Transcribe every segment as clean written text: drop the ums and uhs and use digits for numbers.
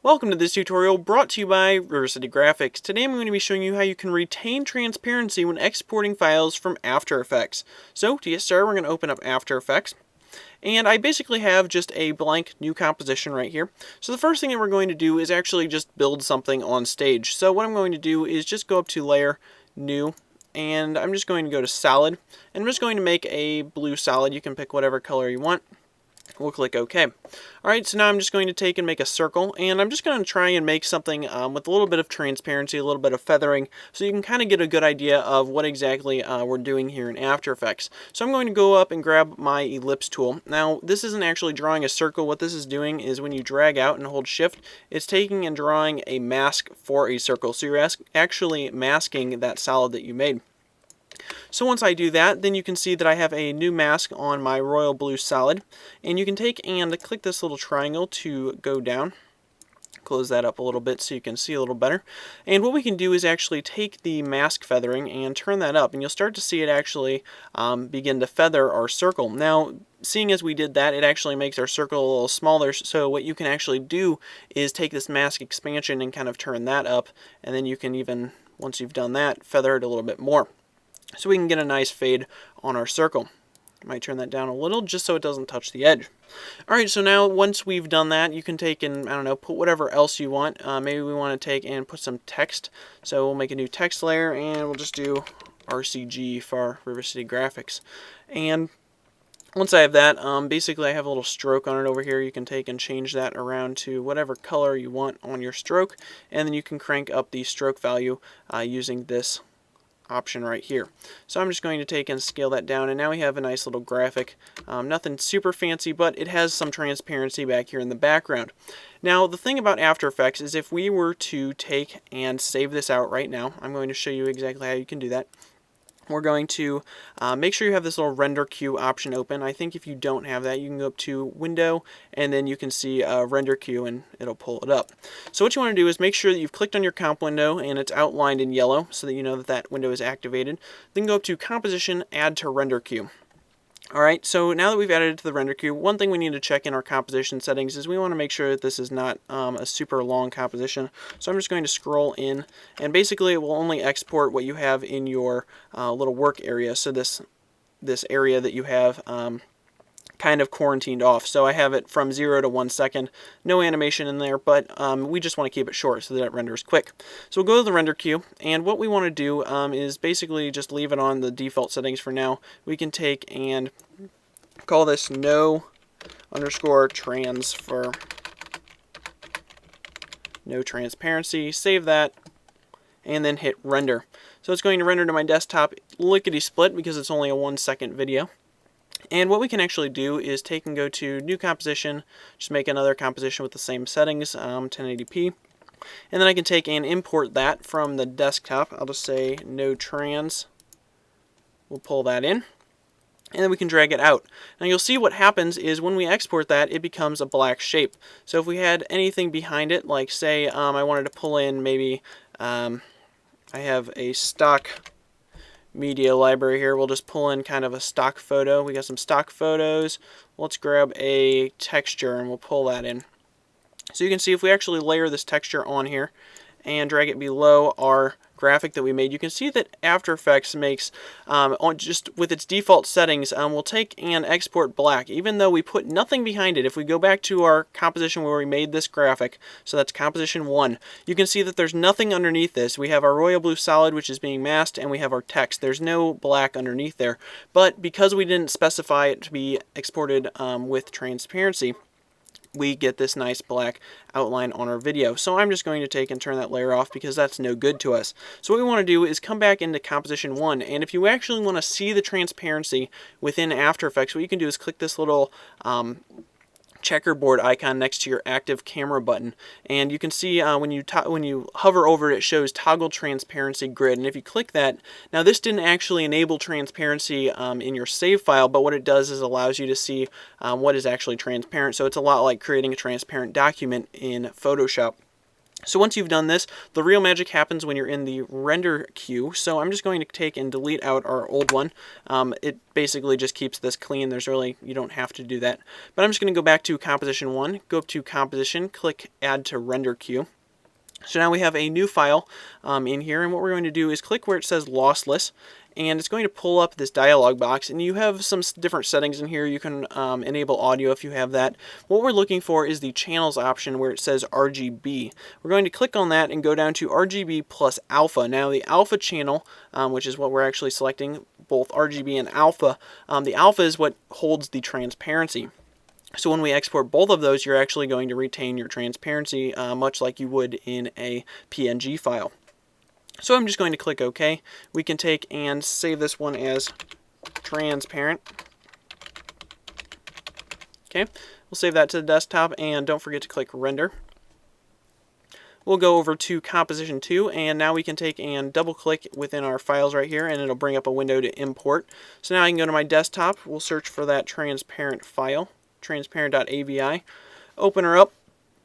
Welcome to this tutorial brought to you by River City Graphics. Today I'm going to be showing you how you can retain transparency when exporting files from After Effects. So to get started, we're going to open up After Effects. And I basically have just a blank new composition right here. So the first thing that we're going to do is actually just build something on stage. So what I'm going to do is just go up to Layer, New, and I'm just going to go to Solid. And I'm just going to make a blue solid. You can pick whatever color you want. We'll click OK. Alright, so now I'm just going to take and make a circle, and I'm just going to try and make something with a little bit of transparency, a little bit of feathering, so you can kind of get a good idea of what exactly we're doing here in After Effects. So I'm going to go up and grab my ellipse tool. Now, this isn't actually drawing a circle. What this is doing is when you drag out and hold shift, it's taking and drawing a mask for a circle. So you're actually masking that solid that you made. So once I do that, then you can see that I have a new mask on my royal blue solid, and you can take and click this little triangle to go down. Close that up a little bit so you can see a little better. And what we can do is actually take the mask feathering and turn that up, and you'll start to see it actually begin to feather our circle. Now, seeing as we did that, it actually makes our circle a little smaller, so what you can actually do is take this mask expansion and kind of turn that up, and then you can even, once you've done that, feather it a little bit more. So we can get a nice fade on our circle. I might turn that down a little just so it doesn't touch the edge. Alright, so now once we've done that, you can take and, I don't know, put whatever else you want. Maybe we want to take and put some text. So we'll make a new text layer, and we'll just do RCG for River City Graphics. And once I have that, basically I have a little stroke on it over here. You can take and change that around to whatever color you want on your stroke, and then you can crank up the stroke value using this option right here. So I'm just going to take and scale that down, and now we have a nice little graphic. Nothing super fancy, but it has some transparency back here in the background. Now the thing about After Effects is if we were to take and save this out right now, I'm going to show you exactly how you can do that. We're going to make sure you have this little render queue option open. I think if you don't have that, you can go up to Window, and then you can see render queue, and it'll pull it up. So what you want to do is make sure that you've clicked on your comp window and it's outlined in yellow so that you know that that window is activated. Then go up to Composition, Add to Render Queue. Alright, so now that we've added it to the render queue, one thing we need to check in our composition settings is we want to make sure that this is not a super long composition. So I'm just going to scroll in, and basically it will only export what you have in your little work area. So this area that you have kind of quarantined off. So I have it from 0 to 1 second, no animation in there, but we just want to keep it short so that it renders quick. So we'll go to the render queue, and what we want to do is basically just leave it on the default settings for now. We can take and call this no_transfer, no transparency, save that, and then hit render. So it's going to render to my desktop lickety split because it's only a 1 second video. And what we can actually do is take and go to New Composition, just make another composition with the same settings, 1080p. And then I can take and import that from the desktop. I'll just say no trans. We'll pull that in, and then we can drag it out. Now you'll see what happens is when we export that, it becomes a black shape. So if we had anything behind it, like say I wanted to pull in maybe, I have a stock media library here. We'll just pull in kind of a stock photo. We got some stock photos. Let's grab a texture and we'll pull that in. So you can see if we actually layer this texture on here and drag it below our graphic that we made, you can see that After Effects makes, just with its default settings, will take and export black, even though we put nothing behind it. If we go back to our composition where we made this graphic, so that's composition 1, you can see that there's nothing underneath this. We have our royal blue solid, which is being masked, and we have our text. There's no black underneath there, but because we didn't specify it to be exported with transparency, we get this nice black outline on our video. So I'm just going to take and turn that layer off because that's no good to us. So what we want to do is come back into Composition 1, and if you actually want to see the transparency within After Effects, what you can do is click this little checkerboard icon next to your active camera button, and you can see when you hover over it, it shows toggle transparency grid, and if you click that, now this didn't actually enable transparency in your save file, but what it does is allows you to see what is actually transparent. So it's a lot like creating a transparent document in Photoshop. So once you've done this, the real magic happens when you're in the render queue. So I'm just going to take and delete out our old one. It basically just keeps this clean. You don't have to do that. But I'm just going to go back to composition 1, go up to composition, click add to render queue. So now we have a new file in here, and what we're going to do is click where it says lossless, and it's going to pull up this dialog box, and you have some different settings in here. You can enable audio if you have that. What we're looking for is the channels option where it says RGB. We're going to click on that and go down to RGB plus alpha. Now the alpha channel, which is what we're actually selecting, both RGB and alpha, the alpha is what holds the transparency. So when we export both of those, you're actually going to retain your transparency much like you would in a PNG file. So I'm just going to click OK. We can take and save this one as transparent. Okay, we'll save that to the desktop, and don't forget to click render. We'll go over to composition 2, and now we can take and double click within our files right here, and it'll bring up a window to import. So now I can go to my desktop, we'll search for that transparent file, transparent.avi, open her up,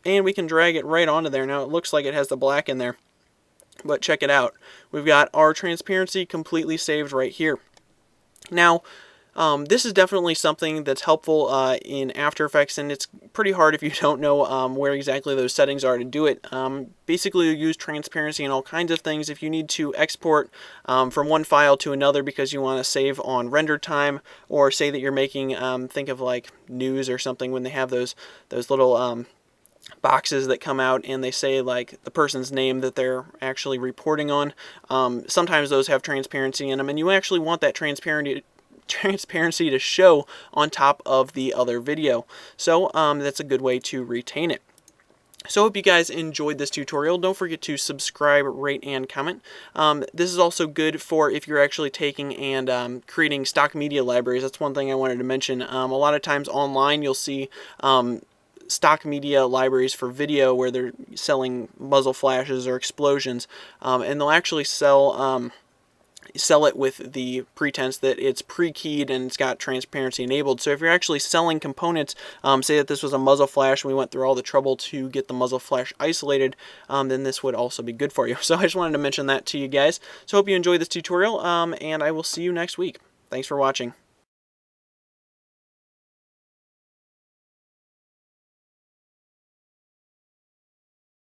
and we can drag it right onto there. Now it looks like it has the black in there, but check it out. We've got our transparency completely saved right here. Now, this is definitely something that's helpful in After Effects, and it's pretty hard if you don't know where exactly those settings are to do it. Basically, you use transparency in all kinds of things. If you need to export from one file to another because you want to save on render time, or say that you're making, think of like news or something when they have those little boxes that come out and they say like the person's name that they're actually reporting on. Sometimes those have transparency in them, and you actually want that transparency to show on top of the other video. So that's a good way to retain it. So I hope you guys enjoyed this tutorial. Don't forget to subscribe, rate, and comment. This is also good for if you're actually taking and creating stock media libraries. That's one thing I wanted to mention. A lot of times online you'll see stock media libraries for video where they're selling muzzle flashes or explosions, and they'll actually sell it with the pretense that it's pre-keyed and it's got transparency enabled. So if you're actually selling components, say that this was a muzzle flash and we went through all the trouble to get the muzzle flash isolated, then this would also be good for you. So I just wanted to mention that to you guys. So I hope you enjoyed this tutorial, and I will see you next week. Thanks for watching.